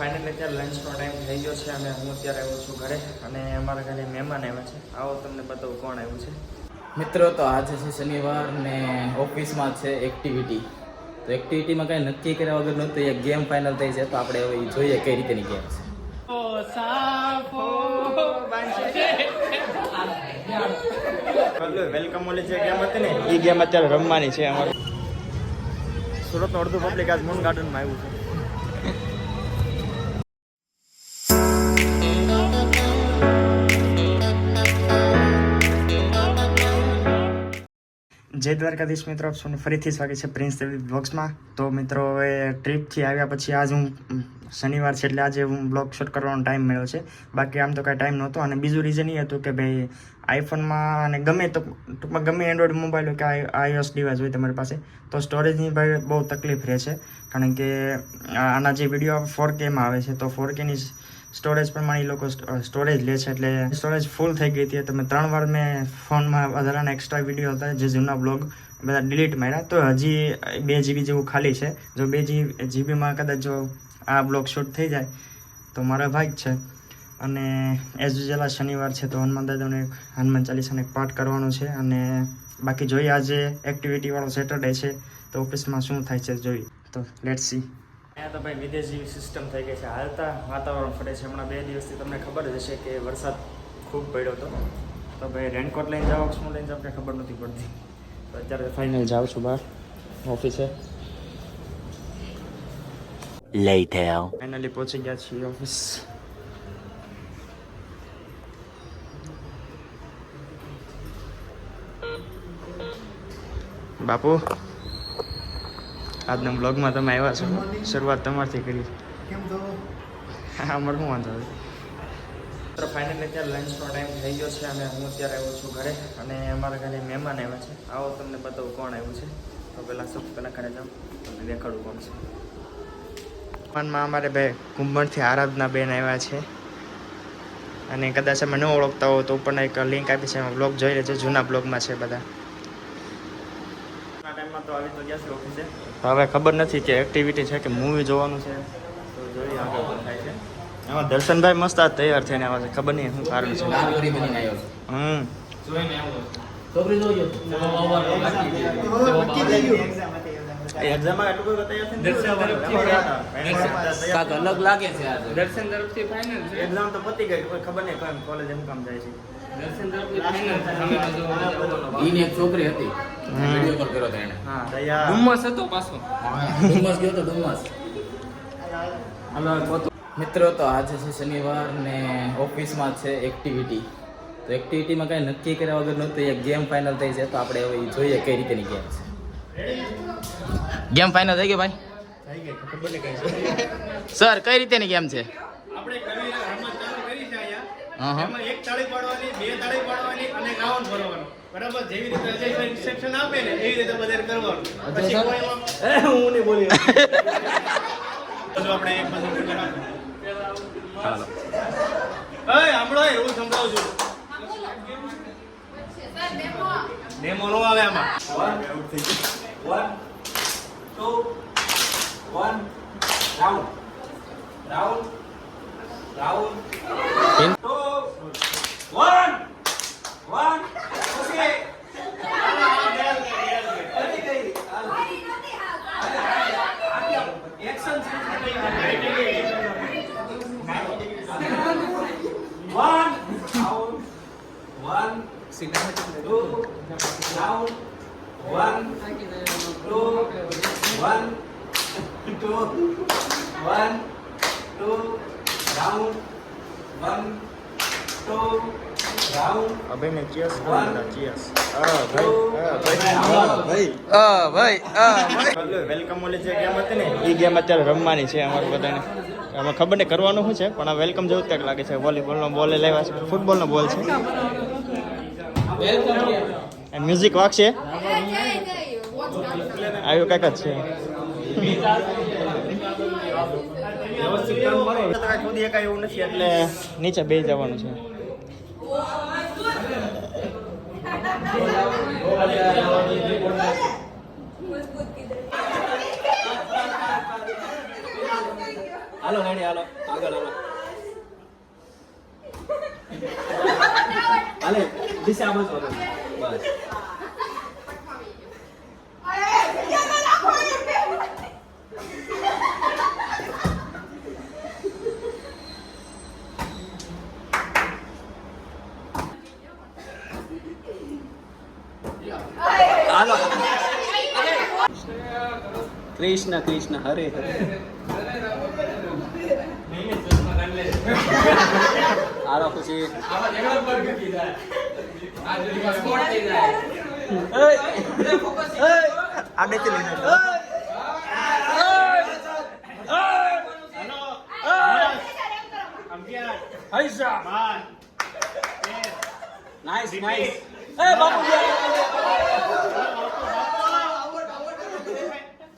Finally અત્યારે લંચનો time થઈ ગયો છે અને હું અત્યારે આવ્યો છું ઘરે અને અમારા ઘરે મહેમાન આવ્યા છે. આવો તમને બતાવું કોણ આવ્યું છે. મિત્રો, તો આજે છે શનિવાર ને ઓફિસમાં છે એક્ટિવિટી. તો એક્ટિવિટીમાં કંઈ નક્કી કર્યા વગર નહોતું, એક ગેમ ફાઇનલ થઈ છે. તો આપણે હવે જોઈએ કઈ રીતેની ગેમ છે. વેલકમ ઓલી જે ગેમ હતી ને એ ગેમ અત્યારે રમવાની છે. અમારું સુરતનું અડધું પબ્લિક આજ મૂન ગાર્ડનમાં આવ્યું છે. જય દ્વારકાધીશ મિત્રો, આપ સૌનું ફરીથી સ્વાગત છે પ્રિન્સ દેવી બ્લોગ્સમાં. તો મિત્રો, હવે ટ્રીપથી આવ્યા પછી આજ હું શનિવાર છે એટલે આજે હું બ્લોગ શૂટ કરવાનો ટાઈમ મળ્યો છે. બાકી આમ તો કાંઈ ટાઈમ નહોતો. અને બીજું રીઝન એ હતું કે ભાઈ આઈફોનમાં અને ગમે તો ટૂંકમાં ગમે એન્ડ્રોઈડ મોબાઈલ હોય કે iOS ડિવાઇસ હોય તમારી પાસે તો સ્ટોરેજની ભાઈ બહુ તકલીફ રહે છે. કારણ કે આના જે વિડીયો 4Kમાં આવે છે તો 4Kની સ્ટોરેજ પ્રમાણે એ લોકો સ્ટોરેજ લે છે. એટલે સ્ટોરેજ ફૂલ થઈ ગઈ હતી. તમે 3 વાર મેં ફોનમાં વધારાના એક્સ્ટ્રા વિડીયો હતા જે જૂના બ્લોગ બધા ડિલીટ માર્યા, તો હજી 2 GB જેવું ખાલી છે. જો 2 GBમાં કદાચ જો આ બ્લોગ શૂટ થઈ જાય તો મારા ભાગ છે. અને એઝ યુઝ્યુઅલ શનિવાર છે તો હનુમાન દાદાનો એક હનુમાન ચાલીસાનો એક પાઠ કરવાનો છે. અને બાકી જોઈએ આજે એક્ટિવિટીવાળો સેટરડે છે તો ઓફિસમાં શું થાય છે જોઈએ. તો લેટ્સ સી. અહીંયા તો ભાઈ વિદેશી સિસ્ટમ થઈ ગઈ છે. હાલતા વાતાવરણ ફરે છે. હમણાં 2 દિવસથી તમને ખબર જ હશે કે વરસાદ ખૂબ પડ્યો હતો. તો ભાઈ રેનકોટ લઈને જાઓ શું લઈને જાઓ કંઈ ખબર નથી પડતી. તો અત્યારે ફાઇનલ જાઉં છું બહાર ઓફિસે. ફાઇનલી પહોંચી ગયા છીએ ઓફિસ. બાપુ, આજના બ્લોગમાં તમે આવ્યા છો. શરૂઆત તમારથી કરી. હા, અમારે શું વાંધો હવે. તો ફાઇનલી અત્યારે લંચનો ટાઈમ થઈ ગયો છે અને હું અત્યારે આવ્યો છું ઘરે અને અમારા ઘરે મહેમાન આવ્યા છે. આવો તમને બતાવું કોણ આવ્યું છે. તો પહેલાં સૌથી પહેલાં ઘરે જાઉં તમને દેખાડું કોણ છે. મહેમાનમાં અમારે ભાઈ કુંભણથી આરાધના બેન આવ્યા છે. અને કદાચ અમે ન ઓળખતા હો તો ઉપરના એક લિંક આપી છે, એમાં બ્લોગ જોઈ લેજો. જૂના બ્લોગમાં છે બધા. ટાઈમમાં તો આવી તો ગયા છે ઓફિસે. હવે ખબર નથી કે એક્ટિવિટી છે કે મૂવી જોવાનું છે. તો જોઈએ આગળ શું થાય છે. એમાં દર્શનભાઈ મસ્ત આ તૈયાર થઈને આવે છે. ખબર નહીં શું કારણ છે. એક્ઝામમાં એટલું બધું તૈયાર થઈને અલગ લાગે છે. દર્શન તરફથી ફાઇનલ છે. એક્ઝામ તો પતી ગઈ, કોઈ ખબર નહીં કોઈ કોલેજ એમ કામ જાય છે. દર્શન તરફથી ફાઇનલ છે. ઈને એક છોકરી હતી, વિડિયો કોલ કર્યો હતો એને. હા, દયા ડુમ્મસ હતો પાછો. ડુમ્મસ ગયો તો ડુમ્મસ. મિત્રો, તો આજે છે શનિવાર ને ઓફિસમાં છે એક્ટિવિટી. તો એક્ટિવિટીમાં કંઈ નક્કી કર્યા વગર નહોતું, એક ગેમ ફાઇનલ થઈ છે. તો આપણે હવે જોઈએ કઈ રીતેની ગેમ છે. ગેમ ફાઇનલ થઈ ગઈ ભાઈ? થઈ ગઈ. ખબર નહીં કઈ છે. સર, કઈ રીતેની ગેમ છે? આપણે રમત ચાલુ કરી છે અહીંયા. હા. એમાં 1 તાળી પાડવાની, 2 તાળી પાડવાની અને રાઉન્ડ ભરવાનો. બરાબર? જેવી રીતે અજય ઇન્સ્ટ્રક્શન આપે ને એવી રીતે બધાને કરવાનું. પછી કોઈ એમાં હું નહીં બોલી. જો આપણે એક બાજુ ચાલો. એય સાંભળો, એ રૂલ સમજાવું છું. ડેમો નો આવે આમાં. 1 2 1 રાઉન્ડ રાઉન્ડ રાઉન્ડ 2 1 1 પછી એક્શન અભય ને ચીયર્સ ચીયર્સ. ભાઈ વેલકમ ઓલી જે ગેમ હતી ને એ ગેમ અત્યારે રમવાની છે અમારે બધાને. આમાં ખબર નહીં કરવાનું શું છે પણ આ વેલકમ જેવું કંઈક લાગે છે. વોલીબોલનો બોલ લેવા છે, ફૂટબોલનો બોલ છે. મ્યુઝિક વાગશે આવ્યું કંઈક જ છે. ખુદી એકાય એવું નથી એટલે નીચે બેસી જવાનું છે. હાલો રેડી હાલો આગળ હાલો હાલે દિશા બાજુ હાલો બસ હાલો કૃષ્ણ કૃષ્ણ હરે હરે હાલો ખુશી આડેથી લઈને નાઈસ નાઈસ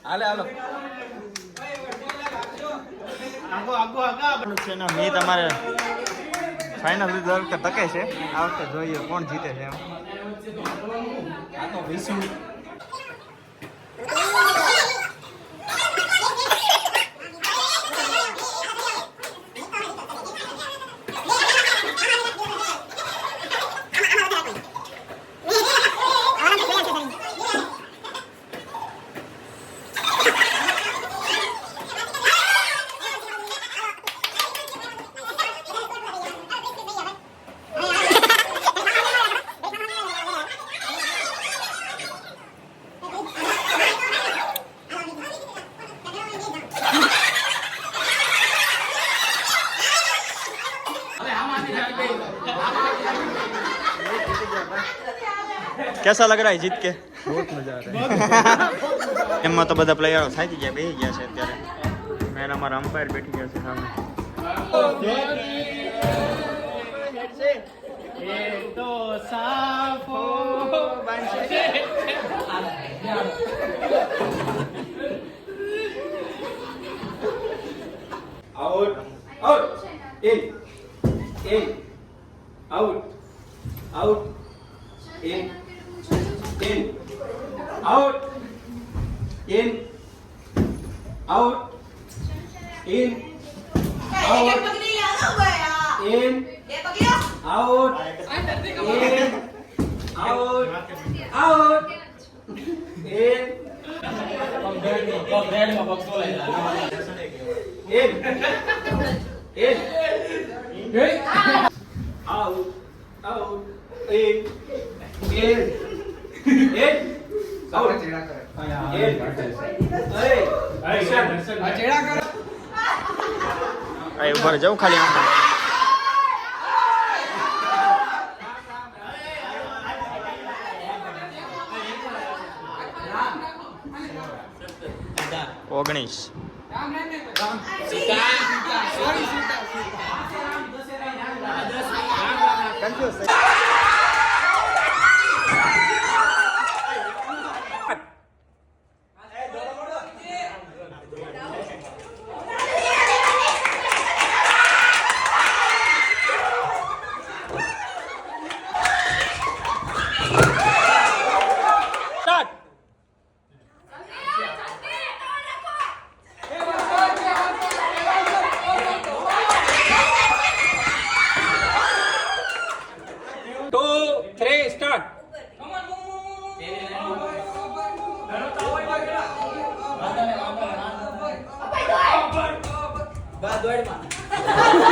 હાલે હાલો છે ને મેં તમારે ફાઇનલ રિઝલ્ટ તકે છે આ વખતે જોઈએ કોણ જીતે છે એમ આ તો વિસુ कैसा लग रहा है जीत के बहुत मजा आ रहा है એમાં તો બધા પ્લેયરો થાકી ગયા બેસી ગયા છે અત્યારે મેન અમારા અમ્પાયર બેઠી ગયા છે સામે તો સાફો out out in out out in out in out in out in out in out out in in out out in ઉપર જવું ખાલી આમ ઓગણીસ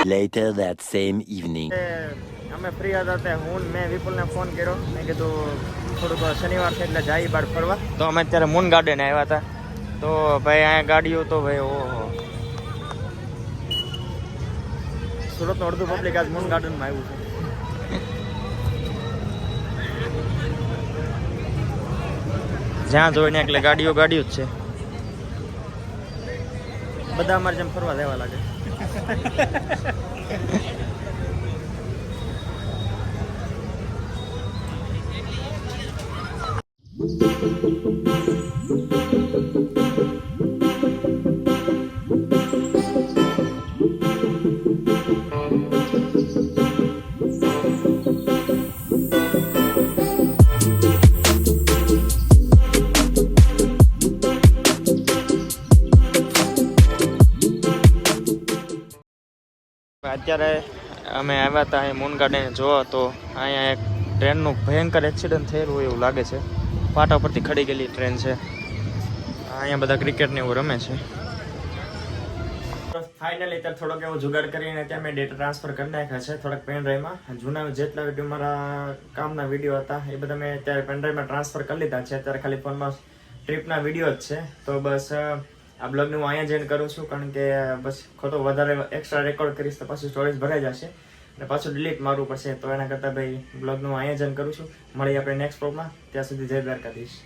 Later that same evening. અમે ફ્રી હતા તે મેં વિપુલને ફોન કર્યો મેં કીધું થોડુંક શનિવાર છે એટલે જાય બહાર ફરવા તો અમે અત્યારે મૂન ગાર્ડન આવ્યા હતા તો ભાઈ અહીંયા ગાડીઓ તો ભાઈ ઓહો સુરતનું અડધું પબ્લિક આજ મૂન ગાર્ડનમાં આવ્યું છે જ્યાં જોઈને એટલે ગાડીઓ જ છે બધા અમારે જેમ ફરવા દેવા લાગે અત્યારે અમે આવ્યા હતા અહીં મૂન ગાર્ડન જોવા, તો અહીંયા એક ટ્રેનનું ભયંકર એક્સિડન્ટ થયેલું હોય એવું લાગે છે. પાટા પરથી ખડી ગયેલી ટ્રેન છે. અહીંયા બધા ક્રિકેટને એવું રમે છે. ફાઇનલી અત્યારે થોડોક એવો જુગાડ કરીને ત્યાં મેં ડેટા ટ્રાન્સફર કરી નાખ્યા છે થોડાક પેન ડ્રાઈવમાં. જૂના જેટલા વિડીયો મારા કામના વિડીયો હતા એ બધા મેં અત્યારે પેન ડ્રાઈવમાં ટ્રાન્સફર કરી લીધા છે. અત્યારે ખાલી ફોનમાં ટ્રીપના વિડીયો જ છે. તો બસ આ બ્લોગને હું અહીંયા જોઈન કરું છું, કારણ કે બસ ખોટો વધારે એક્સ્ટ્રા રેકોર્ડ કરીશ તો પાછું સ્ટોરેજ ભરાઈ જશે અને પાછું ડિલીટ મારવું પડશે. તો એના કરતાં ભાઈ બ્લોગનું અહીંયા જોઈન કરું છું. મળીએ આપણે નેક્સ્ટ બ્લોગમાં. ત્યાં સુધી જય દ્વારકાધીશ.